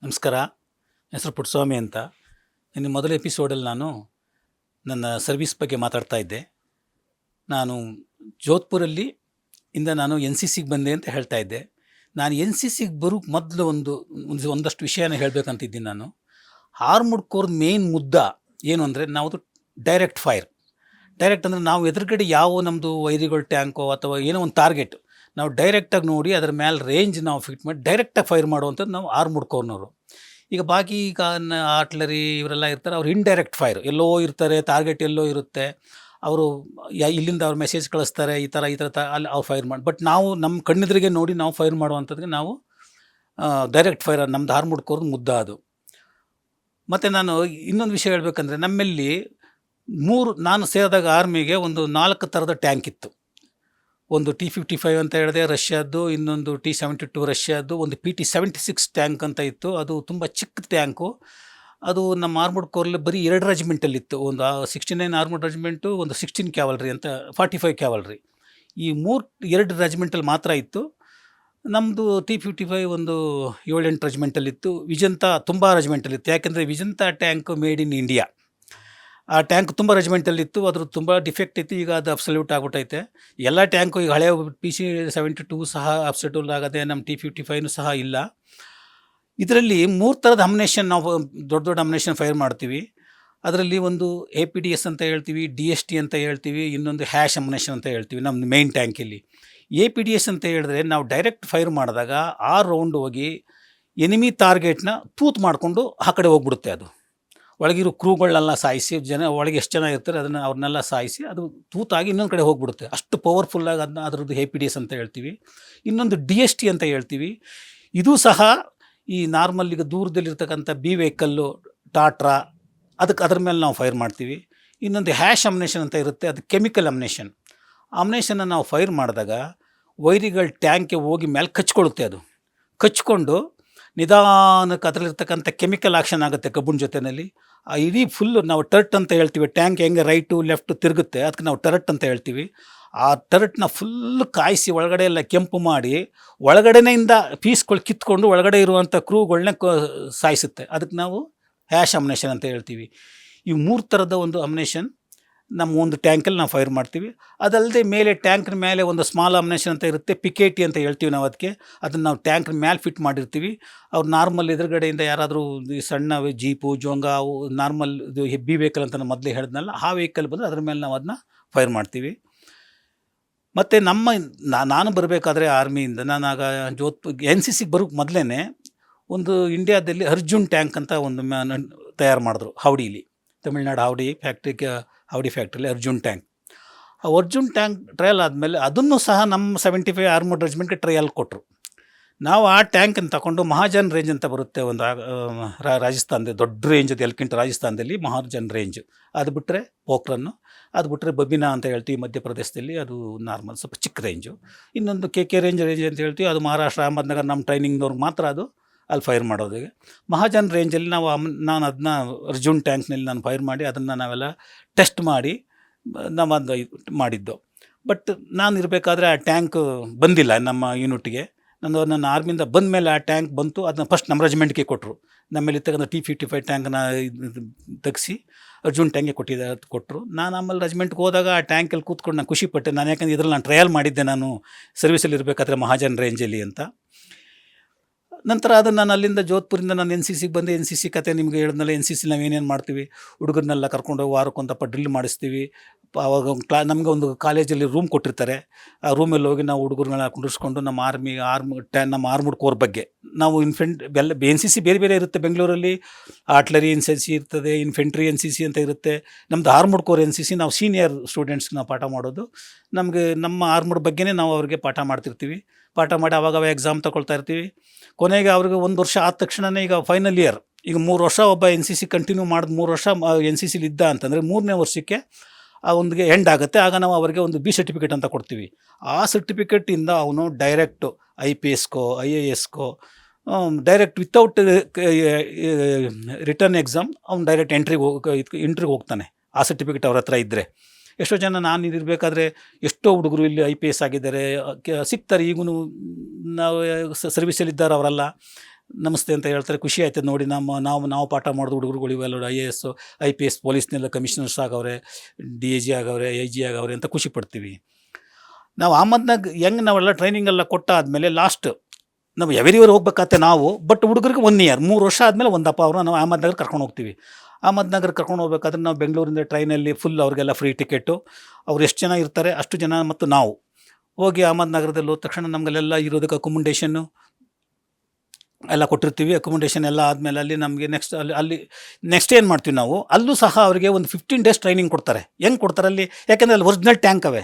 ನಮಸ್ಕಾರ. ಹೆಸರು ಪುಟ್ಟಸ್ವಾಮಿ ಅಂತ. ನಿನ್ನೆ ಮೊದಲ ಎಪಿಸೋಡಲ್ಲಿ ನಾನು ನನ್ನ ಸರ್ವಿಸ್ ಬಗ್ಗೆ ಮಾತಾಡ್ತಾ ಇದ್ದೆ. ನಾನು ಜೋಧ್ಪುರಲ್ಲಿ ನಾನು ಎನ್ ಸಿ ಸಿಗೆ ಬಂದೆ ಅಂತ ಹೇಳ್ತಾ ಇದ್ದೆ. ನಾನು ಎನ್ ಸಿ ಸಿಗೆ ಬರೋಕ್ಕೆ ಮೊದಲು ಒಂದಷ್ಟು ವಿಷಯನ ಹೇಳಬೇಕಂತಿದ್ದೀನಿ ನಾನು. ಆರ್ಮಡ್ ಕೋರ್ ಮೇನ್ ಮುದ್ದ ಏನು ಅಂದರೆ, ನಾವು ಡೈರೆಕ್ಟ್ ಫೈರ್. ಡೈರೆಕ್ಟ್ ಅಂದರೆ ನಾವು ಎದುರುಗಡೆ ಯಾವ ನಮ್ಮದು ವೈರಿಗಳ ಟ್ಯಾಂಕೋ ಅಥವಾ ಏನೋ ಒಂದು ಟಾರ್ಗೆಟ್ ನಾವು ಡೈರೆಕ್ಟಾಗಿ ನೋಡಿ ಅದರ ಮೇಲೆ ರೇಂಜ್ ನಾವು ಫಿಟ್ ಮಾಡಿ ಡೈರೆಕ್ಟಾಗಿ ಫೈರ್ ಮಾಡುವಂಥದ್ದು ನಾವು ಆರ್ಮಡ್ ಕೋರ್ನವರು. ಈಗ ಬಾಕಿ ಆರ್ಟ್ಲರಿ ಇವರೆಲ್ಲ ಇರ್ತಾರೆ, ಅವ್ರು ಇಂಡೈರೆಕ್ಟ್ ಫೈರ್, ಎಲ್ಲೋ ಇರ್ತಾರೆ, ಟಾರ್ಗೆಟ್ ಎಲ್ಲೋ ಇರುತ್ತೆ, ಅವರು ಇಲ್ಲಿಂದ ಅವ್ರು ಮೆಸೇಜ್ ಕಳಿಸ್ತಾರೆ, ಈ ಥರ ಅಲ್ಲಿ ಅವ್ರು ಫೈರ್ ಮಾಡಿ. ಬಟ್ ನಾವು ನಮ್ಮ ಕಣ್ಣೆದುರಿಗೆ ನೋಡಿ ನಾವು ಫೈರ್ ಮಾಡುವಂಥದ್ದಿಗೆ ನಾವು ಡೈರೆಕ್ಟ್ ಫೈರ್, ನಮ್ಮದು ಆರ್ಮಡ್ ಕೋರ್ ಮುದ್ದ ಅದು. ಮತ್ತು ನಾನು ಇನ್ನೊಂದು ವಿಷಯ ಹೇಳಬೇಕಂದ್ರೆ, ನಮ್ಮಲ್ಲಿ ನಾನು ಸೇರಿದಾಗ ಆರ್ಮಿಗೆ ಒಂದು 4 ಥರದ ಟ್ಯಾಂಕ್ ಇತ್ತು. ಒಂದು T-55 ಅಂತ ಹೇಳಿದೆ ರಷ್ಯಾದ್ದು, ಇನ್ನೊಂದು T-72 ರಷ್ಯಾದ್ದು, ಒಂದು PT-76 ಟ್ಯಾಂಕ್ ಅಂತ ಇತ್ತು. ಅದು ತುಂಬ ಚಿಕ್ಕ ಟ್ಯಾಂಕು. ಅದು ನಮ್ಮ ಆರ್ಮಡ್ ಕೋರಲ್ಲಿ ಬರೀ 2 ರೆಜಿಮೆಂಟಲ್ಲಿತ್ತು. ಒಂದು 69 ಆರ್ಮಡ್ ರೆಜಿಮೆಂಟು, ಒಂದು 16 ಕ್ಯಾವಲ್ರಿ ಅಂತ 45 ಕ್ಯಾವಲ್ರಿ. ಈ 2 ರೆಜಿಮೆಂಟಲ್ಲಿ ಮಾತ್ರ ಇತ್ತು. ನಮ್ಮದು T-55 ಒಂದು 7-8 ರೆಜಿಮೆಂಟಲ್ಲಿತ್ತು. ವಿಜಂತ ತುಂಬ ರೆಜಿಮೆಂಟಲ್ಲಿತ್ತು. ಯಾಕೆಂದರೆ ವಿಜಂತ ಟ್ಯಾಂಕ್ ಮೇಡ್ ಇನ್ ಇಂಡಿಯಾ. ಆ ಟ್ಯಾಂಕ್ ತುಂಬ ರೆಜಿಮೆಂಟಲ್ಲಿತ್ತು. ಅದ್ರ ತುಂಬ ಡಿಫೆಕ್ಟ್ ಇತ್ತು. ಈಗ ಅದು ಅಬ್ಸಲ್ಯೂಟ್ ಆಗ್ಬಿಟ್ಟೈತೆ. ಎಲ್ಲ ಟ್ಯಾಂಕು ಈಗ ಹಳೆಯ PC-72 ಸಹ ಅಬ್ಸಲ್ಯೂಟ್ ಆಗದೆ, ನಮ್ಮ T-55 ಸಹ ಇಲ್ಲ. ಇದರಲ್ಲಿ 3 ಥರದ ಅಮ್ಯುನೇಷನ್ ನಾವು ದೊಡ್ಡ ಅಮ್ಯುನೇಷನ್ ಫೈರ್ ಮಾಡ್ತೀವಿ. ಅದರಲ್ಲಿ ಒಂದು APDS ಅಂತ ಹೇಳ್ತೀವಿ, DST ಅಂತ ಹೇಳ್ತೀವಿ, ಇನ್ನೊಂದು ಹ್ಯಾಶ್ ಅಮ್ಯುನೇಷನ್ ಅಂತ ಹೇಳ್ತೀವಿ ನಮ್ಮದು ಮೇನ್ ಟ್ಯಾಂಕಲ್ಲಿ. APDS ಅಂತ ಹೇಳಿದ್ರೆ ನಾವು ಡೈರೆಕ್ಟ್ ಫೈರ್ ಮಾಡಿದಾಗ ಆ ರೌಂಡ್ ಹೋಗಿ ಎನಿಮಿ ಟಾರ್ಗೆಟ್ನ ತೂತು ಮಾಡಿಕೊಂಡು ಆ ಕಡೆ ಹೋಗ್ಬಿಡುತ್ತೆ. ಅದು ಒಳಗಿರೋ ಕ್ರೂಗಳನ್ನೆಲ್ಲ ಸಾಯಿಸಿ, ಒಳಗೆ ಎಷ್ಟು ಜನ ಇರ್ತಾರೆ ಅವ್ರನ್ನೆಲ್ಲ ಸಾಯಿಸಿ ಅದು ತೂತಾಗಿ ಇನ್ನೊಂದು ಕಡೆ ಹೋಗ್ಬಿಡುತ್ತೆ. ಅಷ್ಟು ಪವರ್ಫುಲ್ಲಾಗಿ ಅದರದ್ದು APDS ಅಂತ ಹೇಳ್ತೀವಿ. ಇನ್ನೊಂದು DST ಅಂತ ಹೇಳ್ತೀವಿ. ಇದು ಸಹ ಈ ನಾರ್ಮಲ್ ಈಗ ದೂರದಲ್ಲಿರ್ತಕ್ಕಂಥ ವೆಹಿಕಲ್ಲು, ಟಾಟ್ರಾ, ಅದ್ರ ಮೇಲೆ ನಾವು ಫೈರ್ ಮಾಡ್ತೀವಿ. ಇನ್ನೊಂದು ಹ್ಯಾಶ್ ಅಮ್ಯುನೇಷನ್ ಅಂತ ಇರುತ್ತೆ, ಅದು ಕೆಮಿಕಲ್ ಅಮ್ಯುನೇಷನ್ನ ನಾವು ಫೈರ್ ಮಾಡಿದಾಗ ವೈರಿಗಳ ಟ್ಯಾಂಕ್ಗೆ ಹೋಗಿ ಮೇಲೆ ಕಚ್ಕೊಳ್ಳುತ್ತೆ. ಅದು ಕಚ್ಕೊಂಡು ನಿಧಾನಕ್ಕೆ ಅದರಲ್ಲಿರ್ತಕ್ಕಂಥ ಕೆಮಿಕಲ್ ಆಕ್ಷನ್ ಆಗುತ್ತೆ ಕಬ್ಬಿಣ ಜೊತೆಯಲ್ಲಿ. ಆ ಇಡೀ ಫುಲ್ಲು ನಾವು ಟರ್ಟ್ ಅಂತ ಹೇಳ್ತೀವಿ. ಟ್ಯಾಂಕ್ ಹೆಂಗೆ ರೈಟು ಲೆಫ್ಟು ತಿರುಗುತ್ತೆ, ಅದಕ್ಕೆ ನಾವು ಟರ್ಟ್ ಅಂತ ಹೇಳ್ತೀವಿ. ಆ ಟರ್ಟ್ನ ಫುಲ್ಲು ಕಾಯಿಸಿ ಒಳಗಡೆ ಎಲ್ಲ ಕೆಂಪು ಮಾಡಿ ಒಳಗಡೆಯಿಂದ ಪೀಸ್ಗಳು ಕಿತ್ಕೊಂಡು ಒಳಗಡೆ ಇರುವಂಥ ಕ್ರೂಗಳನ್ನ ಸಾಯಿಸುತ್ತೆ. ಅದಕ್ಕೆ ನಾವು ಹ್ಯಾಶ್ ಅಮ್ಯುನೇಷನ್ ಅಂತ ಹೇಳ್ತೀವಿ. ಈ 3 ಥರದ ಒಂದು ಅಮ್ಯುನೇಷನ್ ನಮ್ಮ ಒಂದು ಟ್ಯಾಂಕಲ್ಲಿ ನಾವು ಫೈರ್ ಮಾಡ್ತೀವಿ. ಅದಲ್ಲದೆ ಮೇಲೆ ಟ್ಯಾಂಕ್ನ ಮೇಲೆ ಒಂದು ಸ್ಮಾಲ್ ಅಮ್ಯುನೇಷನ್ ಅಂತ ಇರುತ್ತೆ, ಪಿಕೇಟಿ ಅಂತ ಹೇಳ್ತೀವಿ ನಾವು ಅದಕ್ಕೆ. ಅದನ್ನು ನಾವು ಟ್ಯಾಂಕ್ನ ಮೇಲೆ ಫಿಟ್ ಮಾಡಿರ್ತೀವಿ. ಅವ್ರು ನಾರ್ಮಲ್ ಎದುರುಗಡೆಯಿಂದ ಯಾರಾದರೂ ಸಣ್ಣ ಜೀಪು, ಜೋಂಗ, ಅವು ನಾರ್ಮಲ್ ಇದು ಹೆಬ್ಬಿ ವೆಹಿಕಲ್ ಅಂತ ನಾನು ಮೊದಲೇ ಹೇಳಿದ್ನಲ್ಲ, ಆ ವೆಹಿಕಲ್ ಬಂದರೆ ಅದ್ರ ಮೇಲೆ ನಾವು ಅದನ್ನ ಫೈರ್ ಮಾಡ್ತೀವಿ. ಮತ್ತು ನಾನು ಬರಬೇಕಾದ್ರೆ ಆರ್ಮಿಯಿಂದ ನಾನಾಗ NCCಗೆ ಬರೋಕ್ಕೆ ಮೊದಲೇ ಒಂದು ಇಂಡಿಯಾದಲ್ಲಿ ಅರ್ಜುನ್ ಟ್ಯಾಂಕ್ ಅಂತ ಒಂದು ತಯಾರು ಮಾಡಿದ್ರು ಹೌಡಿಲಿ, ತಮಿಳ್ನಾಡು ಹೌಡಿ ಫ್ಯಾಕ್ಟ್ರಿಲಿ ಅರ್ಜುನ್ ಟ್ಯಾಂಕ್. ಆ ಅರ್ಜುನ್ ಟ್ಯಾಂಕ್ ಟ್ರಯಲ್ ಆದಮೇಲೆ ಅದನ್ನು ಸಹ ನಮ್ಮ 75 ಆರ್ಮಡ್ ರೆಜಿಮೆಂಟ್ಗೆ ಟ್ರಯಲ್ ಕೊಟ್ಟರು. ನಾವು ಆ ಟ್ಯಾಂಕನ್ನು ತಗೊಂಡು ಮಹಾಜನ್ ರೇಂಜ್ ಅಂತ ಬರುತ್ತೆ ಒಂದು ರಾಜಸ್ಥಾನದಲ್ಲಿ ದೊಡ್ಡ ರೇಂಜ್, ಅದು ಎಲ್ಕಿಂಟ ರಾಜಸ್ಥಾನದಲ್ಲಿ ಮಹಾಜನ್ ರೇಂಜ್. ಅದು ಬಿಟ್ಟರೆ ಪೋಖ್ರನ್ನು, ಅದು ಬಿಟ್ಟರೆ ಬಬಿನಾ ಅಂತ ಹೇಳ್ತೀವಿ ಮಧ್ಯಪ್ರದೇಶದಲ್ಲಿ, ಅದು ನಾರ್ಮಲ್ ಸ್ವಲ್ಪ ಚಿಕ್ಕ ರೇಂಜು. ಇನ್ನೊಂದು KK ರೇಂಜ್ ಅಂತ ಹೇಳ್ತೀವಿ, ಅದು ಮಹಾರಾಷ್ಟ್ರ ಅಹಮದ್ನಗರ್ ನಮ್ಮ ಟ್ರೈನಿಂಗ್ನವ್ರಿಗೆ ಮಾತ್ರ ಅದು ಅಲ್ಲಿ ಫೈರ್ ಮಾಡೋದಿಗೆ. ಮಹಾಜನ್ ರೇಂಜಲ್ಲಿ ನಾನು ಅದನ್ನ ಅರ್ಜುನ್ ಟ್ಯಾಂಕ್ನಲ್ಲಿ ನಾನು ಫೈರ್ ಮಾಡಿ ಅದನ್ನು ನಾವೆಲ್ಲ ಟೆಸ್ಟ್ ಮಾಡಿ ನಾವೊಂದು ಮಾಡಿದ್ದು. ಬಟ್ ನಾನು ಇರಬೇಕಾದ್ರೆ ಆ ಟ್ಯಾಂಕ್ ಬಂದಿಲ್ಲ ನಮ್ಮ ಯೂನಿಟ್ಗೆ. ನನ್ನ ಆರ್ಮಿಯಿಂದ ಬಂದ ಮೇಲೆ ಆ ಟ್ಯಾಂಕ್ ಬಂತು. ಅದನ್ನ ಫಸ್ಟ್ ನಮ್ಮ ರೆಜಿಮೆಂಟ್ಗೆ ಕೊಟ್ಟರು. ನಮ್ಮಲ್ಲಿ ಇರ್ತಕ್ಕಂಥ T-55 ಟ್ಯಾಂಕ್ನ ತೆಗೆಸಿ ಅರ್ಜುನ್ ಟ್ಯಾಂಕ್ಗೆ ಕೊಟ್ಟರು. ನಾನು ಆಮೇಲೆ ರೆಜಿಮೆಂಟ್ಗೆ ಹೋದಾಗ ಆ ಟ್ಯಾಂಕಲ್ಲಿ ಕೂತ್ಕೊಂಡು ನಾನು ಖುಷಿಪಟ್ಟೆ. ನಾನು ಯಾಕಂದರೆ ಇದರಲ್ಲಿ ನಾನು ಟ್ರಯಲ್ ಮಾಡಿದ್ದೆ, ನಾನು ಸರ್ವಿಸಲ್ಲಿ ಇರಬೇಕಾದ್ರೆ ಮಹಾಜನ್ ರೇಂಜಲ್ಲಿ ಅಂತ. ನಂತರ ಅದನ್ನು ನಾನು ಅಲ್ಲಿಂದ ಜೋಧ್ಪುರಿಂದ ನಾನು NCCಗೆ ಬಂದೆ. NCC ಕತೆ ನಿಮಗೆ ಹೇಳಿದ್ನಲ್ಲ. NCC ನಾವು ಏನೇನು ಮಾಡ್ತೀವಿ, ಹುಡುಗರನ್ನೆಲ್ಲ ಕರ್ಕೊಂಡೋಗಿ ವಾರಕ್ಕೊಂದಪ್ಪ ಡ್ರಿಲ್ ಮಾಡಿಸ್ತೀವಿ. ಆವಾಗ ನಮಗೆ ಒಂದು ಕಾಲೇಜಲ್ಲಿ ರೂಮ್ ಕೊಟ್ಟಿರ್ತಾರೆ. ಆ ರೂಮಲ್ಲಿ ಹೋಗಿ ನಾವು ಹುಡುಗರನ್ನೆಲ್ಲ ಕುಂಡಿಸ್ಕೊಂಡು ನಮ್ಮ ನಮ್ಮ ಆರ್ಮಡ್ ಕೋರ್ ಬಗ್ಗೆ ನಾವು NCC ಬೇರೆ ಬೇರೆ ಇರುತ್ತೆ. ಬೆಂಗಳೂರಲ್ಲಿ ಆರ್ಟ್ಲರಿ NCC ಇರ್ತದೆ, ಇನ್ಫೆಂಟ್ರಿ NCC ಅಂತ ಇರುತ್ತೆ. ನಮ್ಮದು ಆರ್ಮಡ್ ಕೋರ್ NCC. ನಾವು ಸೀನಿಯರ್ ಸ್ಟೂಡೆಂಟ್ಸ್ಗೆ ನಾವು ಪಾಠ ಮಾಡೋದು. ನಮಗೆ ನಮ್ಮ ಆರ್ಮಡ್ ಬಗ್ಗೆನೇ ನಾವು ಅವ್ರಿಗೆ ಪಾಠ ಮಾಡ್ತಿರ್ತೀವಿ. ಪಾಠ ಮಾಡಿ ಆವಾಗ ಎಕ್ಸಾಮ್ ತಗೊಳ್ತಾ ಇರ್ತೀವಿ. ಕೊನೆಗೆ ಅವ್ರಿಗೆ 1 ವರ್ಷ ಆದ ತಕ್ಷಣವೇ ಈಗ ಫೈನಲ್ ಇಯರ್, ಈಗ 3 ವರ್ಷ ಒಬ್ಬ NCC ಕಂಟಿನ್ಯೂ ಮಾಡಿದ 3 ವರ್ಷ NCCಲಿ ಇದ್ದ ಅಂತಂದರೆ 3ನೇ ವರ್ಷಕ್ಕೆ ಆ ಒಂದಿಗೆ ಎಂಡ್ ಆಗುತ್ತೆ. ಆಗ ನಾವು ಅವರಿಗೆ ಒಂದು B ಸರ್ಟಿಫಿಕೇಟ್ ಅಂತ ಕೊಡ್ತೀವಿ. ಆ ಸರ್ಟಿಫಿಕೇಟಿಂದ ಅವನು ಡೈರೆಕ್ಟು IPSಗೋ IASಗೋ ಡೈರೆಕ್ಟ್ ವಿತೌಟ್ ರಿಟರ್ನ್ ಎಕ್ಸಾಮ್ ಅವ್ನು ಡೈರೆಕ್ಟ್ ಎಂಟ್ರಿಗೆ ಹೋಗ್ತಾನೆ, ಆ ಸರ್ಟಿಫಿಕೇಟ್ ಅವ್ರ ಹತ್ರ ಇದ್ದರೆ. ಎಷ್ಟೋ ಜನ ನಾನು ಇರಬೇಕಾದ್ರೆ ಎಷ್ಟೋ ಹುಡುಗರು ಇಲ್ಲಿ IPS ಆಗಿದ್ದಾರೆ, ಸಿಗ್ತಾರೆ. ಈಗೂ ನಾವು ಸರ್ವಿಸಲ್ಲಿದ್ದಾರೆ ಅವರೆಲ್ಲ. ನಮಸ್ತೆ ಅಂತ ಹೇಳ್ತಾರೆ. ಖುಷಿ ಆಯ್ತದೆ ನೋಡಿ, ನಾವು ಪಾಠ ಮಾಡೋದು ಹುಡುಗರುಗಳು ಇವೆಲ್ಲ IAS, IPS, ಪೊಲೀಸ್ನೆಲ್ಲ ಕಮಿಷನರ್ಸ್ ಆಗವ್ರೆ, DIG ಆಗವ್ರೆ, IG ಆಗವ್ರೆ ಅಂತ ಖುಷಿ ಪಡ್ತೀವಿ. ನಾವು ಅಹಮದ್ನಾಗ ಹೆಂಗೆ ನಾವೆಲ್ಲ ಟ್ರೈನಿಂಗ್ ಎಲ್ಲ ಕೊಟ್ಟಾದಮೇಲೆ ಲಾಸ್ಟ್ ನಾವು ಎವರಿವರ್ ಹೋಗ್ಬೇಕಾಗತ್ತೆ ನಾವು. ಬಟ್ ಹುಡುಗರಿಗೆ 1 ಇಯರ್ 3 ವರ್ಷ ಆದಮೇಲೆ ಒಂದಪ್ಪ ಅವ್ರನ್ನ ನಾವು ಅಹಮದ್ನಗರ್ ಕರ್ಕೊಂಡು ಹೋಗ್ತೀವಿ. ಅಹಮದ್ನಗರ್ ಕರ್ಕೊಂಡು ಹೋಗ್ಬೇಕಾದ್ರೆ ನಾವು ಬೆಂಗಳೂರಿಂದ ಟ್ರೈನಲ್ಲಿ ಫುಲ್ ಅವ್ರಿಗೆಲ್ಲ ಫ್ರೀ ಟಿಕೆಟು. ಅವ್ರು ಎಷ್ಟು ಜನ ಇರ್ತಾರೆ ಅಷ್ಟು ಜನ ಮತ್ತು ನಾವು ಹೋಗಿ ಅಹಮದ್ನಗರದಲ್ಲಿ ಹೋದ ತಕ್ಷಣ ನಮಗಲ್ಲೆಲ್ಲ ಇರೋದಕ್ಕೆ ಅಕೊಮೊಡೇಷನ್ನು ಎಲ್ಲ ಕೊಟ್ಟಿರ್ತೀವಿ. ಅಕೊಮೊಡೇಷನ್ ಎಲ್ಲ ಆದಮೇಲೆ ಅಲ್ಲಿ ನಮಗೆ ನೆಕ್ಸ್ಟ್ ಏನು ಮಾಡ್ತೀವಿ ನಾವು, ಅಲ್ಲೂ ಸಹ ಅವರಿಗೆ ಒಂದು 15 ಡೇಸ್ ಟ್ರೈನಿಂಗ್ ಕೊಡ್ತಾರೆ. ಹೆಂಗೆ ಕೊಡ್ತಾರೆ ಅಲ್ಲಿ, ಯಾಕೆಂದರೆ ಅಲ್ಲಿ ಒರಿಜಿನಲ್ ಟ್ಯಾಂಕ್ ಅವೆ.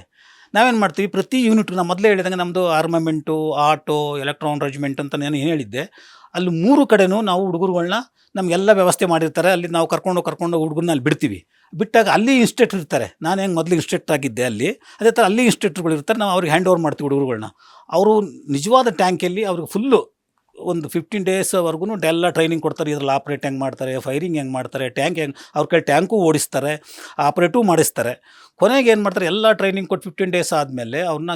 ನಾವೇನು ಮಾಡ್ತೀವಿ, ಪ್ರತಿ ಯೂನಿಟ್ ನಾನು ಮೊದಲೇ ಹೇಳಿದಂಗೆ ನಮ್ಮದು ಆರ್ಮಮೆಂಟು, ಆಟೋ, ಎಲೆಕ್ಟ್ರಾನ್ ರೆಜಿಮೆಂಟ್ ಅಂತ ನಾನು ಏನು ಹೇಳಿದ್ದೆ, ಅಲ್ಲಿ 3 ಕಡೆನೂ ನಾವು ಹುಡುಗರುಗಳ್ನ ನಮಗೆಲ್ಲ ವ್ಯವಸ್ಥೆ ಮಾಡಿರ್ತಾರೆ. ಅಲ್ಲಿ ನಾವು ಕರ್ಕೊಂಡು ಹುಡುಗರನ್ನ ಅಲ್ಲಿ ಬಿಡ್ತೀವಿ. ಬಿಟ್ಟಾಗ ಅಲ್ಲಿ ಇನ್ಸ್ಟ್ರಕ್ಟರ್ ಇರ್ತಾರೆ. ನಾನು ಹೆಂಗೆ ಮೊದಲು ಇನ್ಸ್ಟ್ರಕ್ಟರ್ ಆಗಿದ್ದೆ ಅಲ್ಲಿ, ಅದೇ ಥರ ಅಲ್ಲಿ ಇನ್ಸ್ಟ್ರಕ್ಟರ್ಗಳು ಇರ್ತಾರೆ. ನಾವು ಅವ್ರಿಗೆ ಹ್ಯಾಂಡ್ ಓವರ್ ಮಾಡ್ತೀವಿ ಹುಡುಗರುಗಳ್ನ. ಅವರು ನಿಜವಾದ ಟ್ಯಾಂಕಲ್ಲಿ ಅವ್ರಿಗೆ ಫುಲ್ಲು ಒಂದು 15 ಡೇಸ್ವರೆಗೂ ಎಲ್ಲ ಟ್ರೈನಿಂಗ್ ಕೊಡ್ತಾರೆ. ಇದ್ರಲ್ಲಿ ಆಪ್ರೇಟ್ ಹೆಂಗೆ ಮಾಡ್ತಾರೆ, ಫೈರಿಂಗ್ ಹೆಂಗೆ ಮಾಡ್ತಾರೆ, ಟ್ಯಾಂಕ್ ಹೆಂಗೆ ಅವ್ರ ಕೈ ಟ್ಯಾಂಕು ಓಡಿಸ್ತಾರೆ, ಆಪ್ರೇಟೂ ಮಾಡಿಸ್ತಾರೆ. ಕೊನೆಗೆ ಏನು ಮಾಡ್ತಾರೆ, ಎಲ್ಲ ಟ್ರೈನಿಂಗ್ ಕೊಟ್ಟು 15 ಡೇಸ್ ಆದಮೇಲೆ ಅವ್ರನ್ನ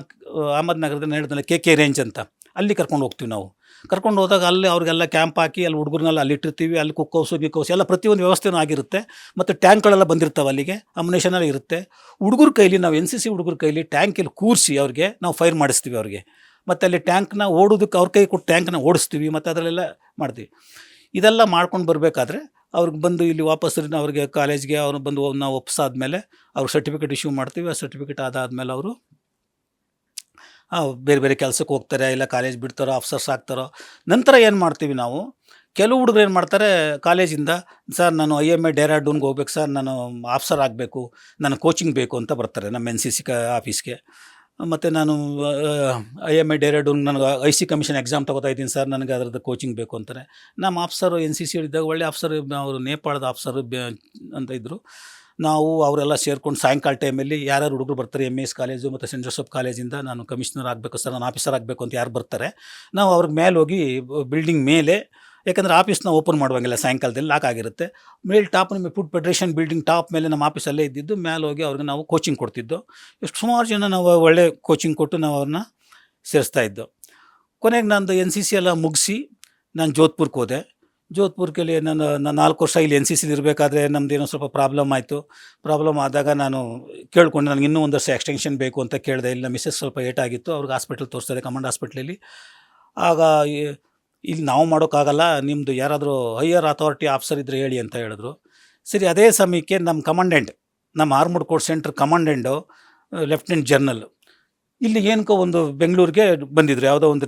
ಅಹಮದ್ನಗರದಲ್ಲಿ ಹೇಳಿದ್ಮೇಲೆ KK ರೇಂಜ್ ಅಂತ ಅಲ್ಲಿ ಕರ್ಕೊಂಡು ಹೋಗ್ತೀವಿ ನಾವು. ಕರ್ಕೊಂಡು ಹೋದಾಗ ಅಲ್ಲಿ ಅವ್ರಿಗೆಲ್ಲ ಕ್ಯಾಂಪ್ ಹಾಕಿ ಅಲ್ಲಿ ಹುಡುಗರನ್ನೆಲ್ಲ ಅಲ್ಲಿ ಇಟ್ಟಿರ್ತೀವಿ. ಅಲ್ಲಿ ಕುಕ್ಕೌಸು ಗಿಕ್ಕೌಸು ಎಲ್ಲ ಪ್ರತಿಯೊಂದು ವ್ಯವಸ್ಥೆನೂ ಆಗಿರುತ್ತೆ. ಮತ್ತು ಟ್ಯಾಂಕ್ಗಳೆಲ್ಲ ಬಂದಿರ್ತವೆ ಅಲ್ಲಿಗೆ, ಅಮ್ಯುನೇಷನ್ ಎಲ್ಲ ಇರುತ್ತೆ. ಹುಡುಗರ ಕೈಲಿ ನಾವು NCC ಹುಡುಗರ ಕೈಲಿ ಟ್ಯಾಂಕಲ್ಲಿ ಕೂರಿಸಿ ಅವ್ರಿಗೆ ನಾವು ಫೈರ್ ಮಾಡಿಸ್ತೀವಿ ಅವ್ರಿಗೆ. ಮತ್ತು ಅಲ್ಲಿ ಟ್ಯಾಂಕ್ನ ಓಡೋದಕ್ಕೆ ಅವ್ರ ಕೈ ಕೊಟ್ಟು ಟ್ಯಾಂಕ್ನ ಓಡಿಸ್ತೀವಿ. ಮತ್ತು ಅದರಲ್ಲೆಲ್ಲ ಮಾಡ್ತೀವಿ. ಇದೆಲ್ಲ ಮಾಡ್ಕೊಂಡು ಬರಬೇಕಾದ್ರೆ ಅವ್ರಿಗೆ ಬಂದು ಇಲ್ಲಿ ವಾಪಸ್ ಅವ್ರಿಗೆ ಕಾಲೇಜ್ಗೆ ಅವ್ರು ಬಂದು ನಾವು ಒಪ್ಪಿಸಾದ್ಮೇಲೆ ಅವ್ರಿಗೆ ಸರ್ಟಿಫಿಕೇಟ್ ಇಶ್ಯೂ ಮಾಡ್ತೀವಿ. ಆ ಸರ್ಟಿಫಿಕೇಟ್ ಆದಾದಮೇಲೆ ಅವರು ಬೇರೆ ಬೇರೆ ಕೆಲಸಕ್ಕೆ ಹೋಗ್ತಾರೆ, ಇಲ್ಲ ಕಾಲೇಜ್ ಬಿಡ್ತಾರೋ, ಆಫೀಸರ್ಸ್ ಆಗ್ತಾರೋ. ನಂತರ ಏನು ಮಾಡ್ತೀವಿ ನಾವು, ಕೆಲವು ಹುಡುಗರು ಏನು ಮಾಡ್ತಾರೆ ಕಾಲೇಜಿಂದ, ಸರ್ ನಾನು IMA ಡೆಹ್ರಾಡೂನ್ಗೆ ಹೋಗ್ಬೇಕು ಸರ್, ನಾನು ಆಫೀಸರ್ ಆಗಬೇಕು, ನನಗೆ ಕೋಚಿಂಗ್ ಬೇಕು ಅಂತ ಬರ್ತಾರೆ ನಮ್ಮ NCC ಆಫೀಸ್ಗೆ. ಮತ್ತು ನಾನು IMA ಡೆಹ್ರಾಡೂನ್ ನನಗೆ IC ಕಮಿಷನ್ ಎಕ್ಸಾಮ್ ತೊಗೋತಾ ಇದ್ದೀನಿ ಸರ್, ನನಗೆ ಅದರದ್ದು ಕೋಚಿಂಗ್ ಬೇಕು ಅಂತಾರೆ. ನಮ್ಮ ಆಫೀಸರು NCC ಇದ್ದಾಗ ಒಳ್ಳೆ ಆಫೀಸರ್, ಅವರು ನೇಪಾಳದ ಆಫೀಸರು ಅಂತ ಇದ್ದರು. ನಾವು ಅವರೆಲ್ಲ ಸೇರ್ಕೊಂಡು ಸಾಯಂಕಾಲ ಟೈಮಲ್ಲಿ ಯಾರ್ಯಾರು ಹುಡುಗರು ಬರ್ತಾರೆ MS ಕಾಲೇಜು ಮತ್ತು ಸೆಂಟ್ ಜೋಸೆಫ್ ಕಾಲೇಜಿಂದ, ನಾನು ಕಮಿಷನರ್ ಆಗಬೇಕು ಸರ್, ನಾನು ಆಫೀಸರ್ ಆಗಬೇಕು ಅಂತ ಯಾರು ಬರ್ತಾರೆ, ನಾವು ಅವ್ರಿಗೆ ಮೇಲೆ ಹೋಗಿ ಬಿಲ್ಡಿಂಗ್ ಮೇಲೆ, ಯಾಕಂದರೆ ಆಫೀಸ್ನ ಓಪನ್ ಮಾಡುವಂಗಿಲ್ಲ ಸಾಯಂಕಾಲದಲ್ಲಿ, ಲಾಕ್ ಆಗಿರುತ್ತೆ. ಮೇಲೆ top food federation building top ಮೇಲೆ ನಮ್ಮ ಆಫೀಸಲ್ಲೇ ಇದ್ದಿದ್ದು. ಮೇಲೆ ಹೋಗಿ ಅವ್ರಿಗೆ ನಾವು ಕೋಚಿಂಗ್ ಕೊಡ್ತಿದ್ದು. ಎಷ್ಟು ಸುಮಾರು ಜನ ನಾವು ಒಳ್ಳೆ ಕೋಚಿಂಗ್ ಕೊಟ್ಟು ನಾವು ಅವ್ರನ್ನ ಸೇರಿಸ್ತಾಯಿದ್ದು. ಕೊನೆಗೆ ನಂದು NCC ಎಲ್ಲ ಮುಗಿಸಿ ನಾನು ಜೋಧ್ಪುರ್ಗೆ ಹೋದೆ. ಜೋಧ್ಪುರ್ಗೆ ನಾನು 4 ವರ್ಷ ಇಲ್ಲಿ NCCಲಿ ಇರಬೇಕಾದ್ರೆ ನಮ್ಮದೇನೋ ಸ್ವಲ್ಪ ಪ್ರಾಬ್ಲಮ್ ಆಯಿತು. ಪ್ರಾಬ್ಲಮ್ ಆದಾಗ ನಾನು ಕೇಳಿಕೊಂಡೆ, ನನಗೆ ಇನ್ನೂ 1 ವರ್ಷ ಎಕ್ಸ್ಟೆನ್ಷನ್ ಬೇಕು ಅಂತ ಕೇಳಿದೆ. ಇಲ್ಲ ಮಿಸ್ಸಸ್ ಸ್ವಲ್ಪ ಏಟಾಗಿತ್ತು, ಅವ್ರಿಗೆ ಹಾಸ್ಪಿಟ್ಲ್ ತೋರಿಸ್ತಾರೆ, ಕಮಾಂಡ್ ಹಾಸ್ಪಿಟ್ಲಲ್ಲಿ. ಆಗ ಇಲ್ಲಿ ನಾವು ಮಾಡೋಕ್ಕಾಗಲ್ಲ, ನಿಮ್ಮದು ಯಾರಾದರೂ ಹೈಯರ್ ಅಥಾರಿಟಿ ಆಫೀಸರ್ ಇದ್ದರೆ ಹೇಳಿ ಅಂತ ಹೇಳಿದ್ರು. ಸರಿ, ಅದೇ ಸಮಯಕ್ಕೆ ನಮ್ಮ ಕಮಾಂಡೆಂಟ್, ನಮ್ಮ armoured corps centre commandant lieutenant general ಇಲ್ಲಿ ಏನಕ್ಕೋ ಒಂದು ಬೆಂಗಳೂರಿಗೆ ಬಂದಿದ್ದರು, ಯಾವುದೋ ಒಂದು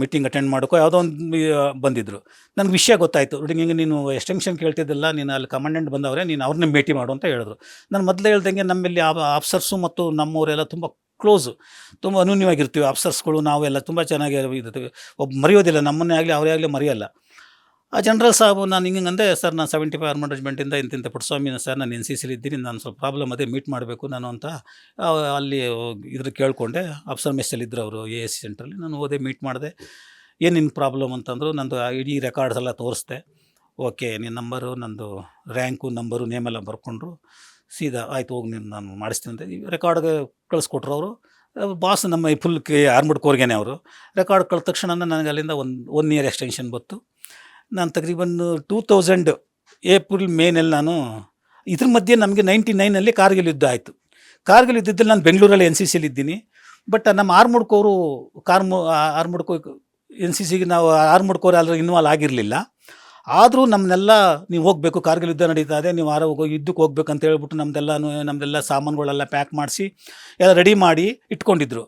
ಮೀಟಿಂಗ್ ಅಟೆಂಡ್ ಮಾಡೋಕ್ಕೋ ಯಾವುದೋ ಒಂದು ಬಂದಿದ್ದರು. ನನಗೆ ವಿಷಯ ಗೊತ್ತಾಯಿತು. ಹಿಂಗೆ ನೀನು ಎಕ್ಸ್ಟೆನ್ಷನ್ ಕೇಳ್ತಿದ್ದಲ್ಲ, ನೀನು ಅಲ್ಲಿ ಕಮಾಂಡೆಂಟ್ ಬಂದವರೇ, ನೀನು ಅವ್ರನ್ನೇ ಭೇಟಿ ಮಾಡು ಅಂತ ಹೇಳಿದ್ರು. ನಾನು ಮೊದಲೇ ಹೇಳ್ದಂಗೆ ನಮ್ಮಲ್ಲಿ ಆಫೀಸರ್ಸು ಮತ್ತು ನಮ್ಮವರೆಲ್ಲ ತುಂಬ ಕ್ಲೋಸು, ತುಂಬ ಅನ್ಯೋನ್ಯವಾಗಿರ್ತೀವಿ ಆಫೀಸರ್ಸ್ಗಳು. ನಾವೆಲ್ಲ ತುಂಬ ಚೆನ್ನಾಗಿ ಇರ್ತೀವಿ, ಮರೆಯೋದಿಲ್ಲ, ನಮ್ಮನ್ನೇ ಆಗಲಿ ಅವರೇ ಆಗಲಿ ಮರೆಯೋಲ್ಲ. ಆ ಜನರಲ್ ಸಾಬು ನಾನು ಹಿಂಗೆ ಅಂದೆ, ಸರ್ ನಾನು 75 ಆರ್ಮಡ್ ರೆಜಿಮೆಂಟಿಂದ ಇಂತಿಂಥ ಪುಟ್ಟಸ್ವಾಮಿ ಸರ್, ನಾನು NCCಲಿ ಇದ್ದೀನಿ, ನಾನು ಸ್ವಲ್ಪ ಪ್ರಾಬ್ಲಮ್ ಅದೇ ಮೀಟ್ ಮಾಡಬೇಕು ನಾನು ಅಂತ ಅಲ್ಲಿ ಇದ್ರ ಕೇಳಿಕೊಂಡೆ. ಆಫೀಸರ್ ಮೆಸ್ಸಲ್ಲಿದ್ದರು ಅವರು ASC ಸೆಂಟ್ರಲ್ಲಿ. ನಾನು ಹೋದೆ, ಮೀಟ್ ಮಾಡಿದೆ. ಏನು ನಿನ್ನ ಪ್ರಾಬ್ಲಮ್ ಅಂತಂದರು. ನಂದು ಇಡೀ ರೆಕಾರ್ಡ್ಸ್ ಎಲ್ಲ ತೋರಿಸ್ದೆ. ಓಕೆ, ನಿನ್ನ ನಂಬರು, ನಂದು ರ್ಯಾಂಕು, ನಂಬರು, ನೇಮೆಲ್ಲ ಬರ್ಕೊಂಡ್ರು. ಸೀದಾ ಆಯ್ತು ಹೋಗಿ ನೀನು ನಾನು ಮಾಡಿಸ್ತೀನಿ ಅಂತ ರೆಕಾರ್ಡ್ಗೆ ಕಳಿಸ್ಕೊಟ್ರು ಅವರು. ಬಾಸ್ ನಮ್ಮ ಫುಲ್ ಆರ್ಮಡ್ ಕೋರ್ಗೇನೆ ಅವರು. ರೆಕಾರ್ಡ್ ಕಳೆದ ತಕ್ಷಣ ನನಗೆ ಅಲ್ಲಿಂದ 1 ಇಯರ್ ಎಕ್ಸ್ಟೆನ್ಷನ್ ಬಂತು. ನಾನು ತಕರೀಬನ್ 2000 ಏಪ್ರಿಲ್ ಮೇನಲ್ಲಿ ನಾನು ಇದ್ರ ಮಧ್ಯೆ ನಮಗೆ 99ನಲ್ಲಿ ಕಾರ್ಗಿಲ್ ಯುದ್ಧ ಆಯಿತು. ಕಾರ್ಗಿಲ್ ಯುದ್ಧದಲ್ಲಿ ನಾನು ಬೆಂಗಳೂರಲ್ಲಿ NCCಲಿ ಇದ್ದೀನಿ. ಬಟ್ ನಮ್ಮ ಆರ್ಮಡ್ ಕೋರು ಆರ್ಮಡ್ ಕೋ NCCಗೆ ನಾವು ಆರ್ಮಡ್ ಕೋರ್ ಅಲ್ಲಿ ಇನ್ವಾಲ್ವ್ ಆಗಿರಲಿಲ್ಲ. ಆದರೂ ನಮ್ಮನ್ನೆಲ್ಲ ನೀವು ಹೋಗಬೇಕು, ಕಾರ್ಗಿಲ್ ಯುದ್ಧ ನಡೀತಾ ಇದೆ, ನೀವು ಯುದ್ಧಕ್ಕೆ ಹೋಗ್ಬೇಕು ಅಂತ ಹೇಳ್ಬಿಟ್ಟು ನಮ್ಮದೆಲ್ಲ ಸಾಮಾನುಗಳೆಲ್ಲ ಪ್ಯಾಕ್ ಮಾಡಿಸಿ ಎಲ್ಲ ರೆಡಿ ಮಾಡಿ ಇಟ್ಕೊಂಡಿದ್ರು.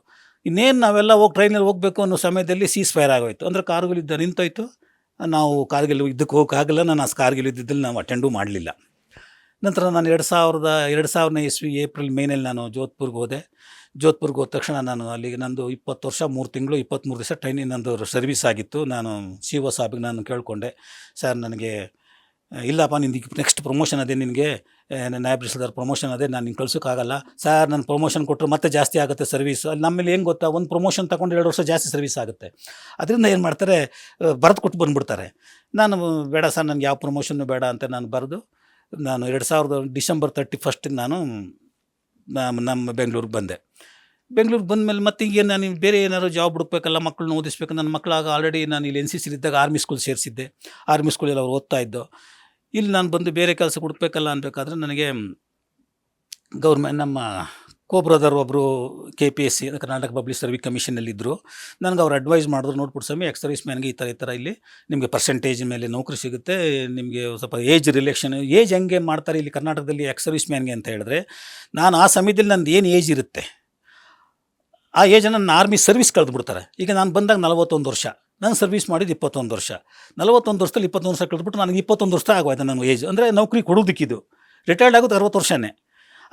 ಇನ್ನೇನು ನಾವೆಲ್ಲ ಹೋಗಿ ಟ್ರೈನಲ್ಲಿ ಹೋಗಬೇಕು ಅನ್ನೋ ಸಮಯದಲ್ಲಿ ಸೀಸ್ ಫೈರ್ ಆಗೋಯ್ತು. ಅಂದರೆ ಕಾರ್ಗಿಲ್ ಯುದ್ಧ ನಿಂತೋಯ್ತು. ನಾವು ಕಾರ್ಗಿಲ್ ಯುದ್ಧಕ್ಕೆ ಹೋಗೋಕ್ಕಾಗಲ್ಲ. ನಾನು ಆ ಕಾರ್ಗಿಲ್ ಯುದ್ಧದಲ್ಲಿ ನಾವು ಅಟೆಂಡೂ ಮಾಡಲಿಲ್ಲ. ನಂತರ ನಾನು 2000 ಇಸ್ವಿ ಏಪ್ರಿಲ್ ಮೇನಲ್ಲಿ ನಾನು ಜೋಧ್ಪುರ್ಗೆ ಹೋದೆ. ಜೋಧ್ಪುರ್ಗೆ ಹೋದ ತಕ್ಷಣ ನಾನು ಅಲ್ಲಿಗೆ ನಂದು 20 ವರ್ಷ 3 ತಿಂಗಳು 23 ದಿವಸ ಟ್ರೈನಿಂಗ್ ನಂದು ಸರ್ವಿಸ್ ಆಗಿತ್ತು. ನಾನು CO ಸಾಹೇಬ್ಗೆ ನಾನು ಕೇಳಿಕೊಂಡೆ, ಸರ್ ನನಗೆ ಇಲ್ಲಪ್ಪ ನಿಂದು ನೆಕ್ಸ್ಟ್ ಪ್ರಮೋಷನ್ ಅದೇ, ನಿನಗೆ ನಾಯಬ್ ತಹಸೀಲ್ದಾರ್ ಪ್ರಮೋಷನ್ ಅದೇ, ನಾನು ನಿಂಗೆ ಕಳ್ಸೋಕ್ಕಾಗಲ್ಲ ಸರ್. ನಾನು ಪ್ರಮೋಷನ್ ಕೊಟ್ಟರು ಮತ್ತೆ ಜಾಸ್ತಿ ಆಗುತ್ತೆ ಸರ್ವಿಸ್. ಅಲ್ಲಿ ನಮ್ಮಲ್ಲಿ ಏನು ಗೊತ್ತಾ, ಒಂದು ಪ್ರಮೋಷನ್ ತಗೊಂಡು 2 ವರ್ಷ ಜಾಸ್ತಿ ಸರ್ವಿಸ್ ಆಗುತ್ತೆ. ಅದರಿಂದ ಏನು ಮಾಡ್ತಾರೆ, ಬರೆದು ಕೊಟ್ಟು ಬಂದುಬಿಡ್ತಾರೆ. ನಾನು ಬೇಡ ಸರ್, ನನಗೆ ಯಾವ ಪ್ರಮೋಷನ್ನು ಬೇಡ ಅಂತ ನಾನು ಬರೆದು ನಾನು 2000 ಡಿಸೆಂಬರ್ 31 ನಾನು ನಮ್ಮ ಬೆಂಗಳೂರಿಗೆ ಬಂದೆ. ಬೆಂಗಳೂರಿಗೆ ಬಂದಮೇಲೆ ಮತ್ತೆ ಈಗ ನಾನು ಬೇರೆ ಏನಾದ್ರು ಜಾಬ್ ಹುಡುಕ್ಬೇಕಲ್ಲ, ಮಕ್ಕಳನ್ನ ಓದಿಸ್ಬೇಕು. ನನ್ನ ಮಕ್ಕಳಾಗ ಆಲ್ರೆಡಿ ನಾನು ಇಲ್ಲಿ ಎನ್ ಸಿ ಸಿಲಿದ್ದಾಗ ಆರ್ಮಿ ಸ್ಕೂಲ್ ಸೇರಿಸಿದ್ದೆ. ಆರ್ಮಿ ಸ್ಕೂಲಲ್ಲಿ ಅವ್ರು ಓದ್ತಾ ಇದ್ದು. ಇಲ್ಲಿ ನಾನು ಬಂದು ಬೇರೆ ಕೆಲಸ ಹುಡುಕ್ಬೇಕಲ್ಲ ಅನ್ಬೇಕಾದ್ರೆ ನನಗೆ ನಮ್ಮ ಬ್ರದರ್ ಒಬ್ಬರು KPSC ಕರ್ನಾಟಕ ಪಬ್ಲಿಕ್ ಸರ್ವಿಸ್ ಕಮಿಷನಲ್ಲಿದ್ದರು. ನನಗೆ ಅವ್ರು ಅಡ್ವೈಸ್ ಮಾಡಿದ್ರು, ನೋಡ್ಬಿಟ್ಟು ಸ್ವಾಮಿ ಎಕ್ಸ್ ಸರ್ವಿಸ್ ಮ್ಯಾನ್ಗೆ ಈ ಥರ ಇಲ್ಲಿ ನಿಮಗೆ ಪರ್ಸೆಂಟೇಜ್ ಮೇಲೆ ನೌಕರಿ ಸಿಗುತ್ತೆ, ನಿಮಗೆ ಸ್ವಲ್ಪ ಏಜ್ ರಿಲೇಷನ್ ಏಜ್ ಹೆಂಗೆ ಮಾಡ್ತಾರೆ ಇಲ್ಲಿ ಕರ್ನಾಟಕದಲ್ಲಿ ಎಕ್ಸ್ ಸರ್ವಿಸ್ ಮ್ಯಾನ್ಗೆ ಅಂತ ಹೇಳಿದ್ರೆ, ನಾನು ಆ ಸಮಯದಲ್ಲಿ ನಂದು ಏನು ಏಜ್ ಇರುತ್ತೆ ಆ ಏಜನ್ನು ನನ್ನ ಆರ್ಮಿ ಸರ್ವಿಸ್ ಕಳೆದುಬಿಡ್ತಾರೆ. ಈಗ ನಾನು ಬಂದಾಗ 41 ವರ್ಷ, ನಾನು ಸರ್ವಿಸ್ ಮಾಡಿದ್ದು 21 ವರ್ಷ. 41 ವರ್ಷದಲ್ಲಿ 21 ವರ್ಷ ಕಳೆದ್ಬಿಟ್ಟು ನನಗೆ 21 ವರ್ಷ ಆಗೋಯ್ತು ನನ್ನ ಏಜ್. ಅಂದರೆ ನೌಕರಿ ಕೊಡೋದಕ್ಕಿದು ರಿಟೈರ್ಡ್ ಆಗೋದು 60 ವರ್ಷನೇ.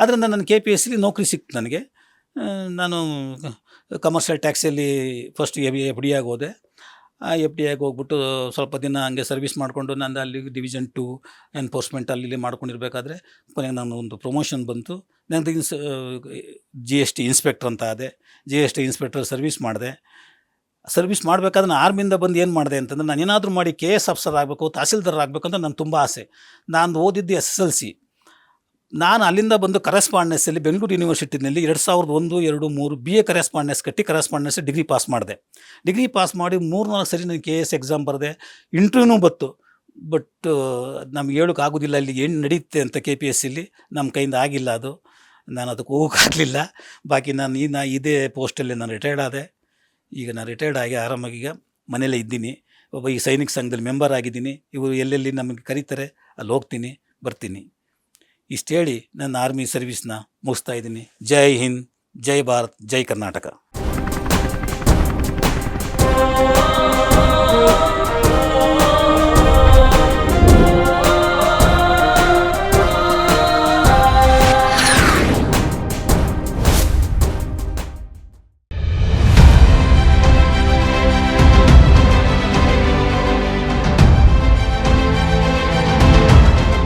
ಆದ್ದರಿಂದ ನನ್ನ KPSCಲಿ ನೌಕರಿ ಸಿಕ್ತು ನನಗೆ. ನಾನು ಕಮರ್ಷಿಯಲ್ ಟ್ಯಾಕ್ಸಲ್ಲಿ ಫಸ್ಟ್ FD ಆಗಿ ಹೋದೆ. FD ಆಗಿ ಹೋಗ್ಬಿಟ್ಟು ಸ್ವಲ್ಪ ದಿನ ಹಂಗೆ ಸರ್ವಿಸ್ ಮಾಡಿಕೊಂಡು ನಂದು ಅಲ್ಲಿ Division 2 ಎನ್ಫೋರ್ಸ್ಮೆಂಟ್ ಅಲ್ಲಿ ಮಾಡ್ಕೊಂಡಿರ್ಬೇಕಾದ್ರೆ ಕೊನೆಗೆ ನಾನು ಒಂದು ಪ್ರಮೋಷನ್ ಬಂತು. ನಂದು GST ಇನ್ಸ್ಪೆಕ್ಟರ್ ಅಂತ ಆದೆ. GST ಇನ್ಸ್ಪೆಕ್ಟರ್ ಸರ್ವಿಸ್ ಮಾಡಿದೆ. ಸರ್ವಿಸ್ ಮಾಡಬೇಕಾದ್ರೆ ನಾನು ಆರ್ಮಿಯಿಂದ ಬಂದು ಏನು ಮಾಡಿದೆ ಅಂತಂದರೆ, ನಾನು ಏನಾದರೂ ಮಾಡಿ KS ಆಫೀಸರ್ ಆಗಬೇಕು, ತಹಸೀಲ್ದಾರ್ ಆಗಬೇಕು ಅಂತ ನನಗೆ ತುಂಬ ಆಸೆ. ನಾನು ಓದಿದ್ದು SSLC. ನಾನು ಅಲ್ಲಿಂದ ಬಂದು ಕರೆಸ್ಪಾಂಡೆನ್ಸಲ್ಲಿ ಬೆಂಗಳೂರು ಯೂನಿವರ್ಸಿಟಿನಲ್ಲಿ 2001, 2, 3 BA ಕರೆಸ್ಪಾಂಡೆನ್ಸ್ ಕಟ್ಟಿ ಕರೆಸ್ಪಾಂಡೆನ್ಸ್ ಡಿಗ್ರಿ ಪಾಸ್ ಮಾಡಿದೆ. ಡಿಗ್ರಿ ಪಾಸ್ ಮಾಡಿ 3-4 ಸರಿ ನಾನು KS ಎಕ್ಸಾಮ್ ಬರೆದೆ. ಇಂಟರ್ವ್ಯೂನೂ ಬಂತು. ಬಟ್ ನಮ್ಗೆ ಹೇಳೋಕೆ ಆಗೋದಿಲ್ಲ ಇಲ್ಲಿ ಏನು ನಡೀತೆ ಅಂತ. KPSCಲಿ ನಮ್ಮ ಕೈಯಿಂದ ಆಗಿಲ್ಲ ಅದು. ನಾನು ಅದಕ್ಕೆ ಹೋಗೋಕ್ಕಾಗಲಿಲ್ಲ. ಬಾಕಿ ನಾನು ಇದೇ ಪೋಸ್ಟಲ್ಲಿ ನಾನು ರಿಟೈರ್ಡ್ ಆದೆ. ಈಗ ನಾನು ರಿಟೈರ್ಡ್ ಆಗಿ ಆರಾಮಾಗಿ ಈಗ ಮನೇಲೇ ಇದ್ದೀನಿ. ಈ ಸೈನಿಕ ಸಂಘದಲ್ಲಿ ಮೆಂಬರ್ ಆಗಿದ್ದೀನಿ. ಇವರು ಎಲ್ಲೆಲ್ಲಿ ನಮಗೆ ಕರೀತಾರೆ ಅಲ್ಲಿ ಹೋಗ್ತೀನಿ, ಬರ್ತೀನಿ. ಇಷ್ಟು ಹೇಳಿ ನನ್ನ ಆರ್ಮಿ ಸರ್ವಿಸ್ನ ಮುಗಿಸ್ತಾ ಇದ್ದೀನಿ. ಜೈ ಹಿಂದ್, ಜೈ ಭಾರತ್, ಜೈ ಕರ್ನಾಟಕ.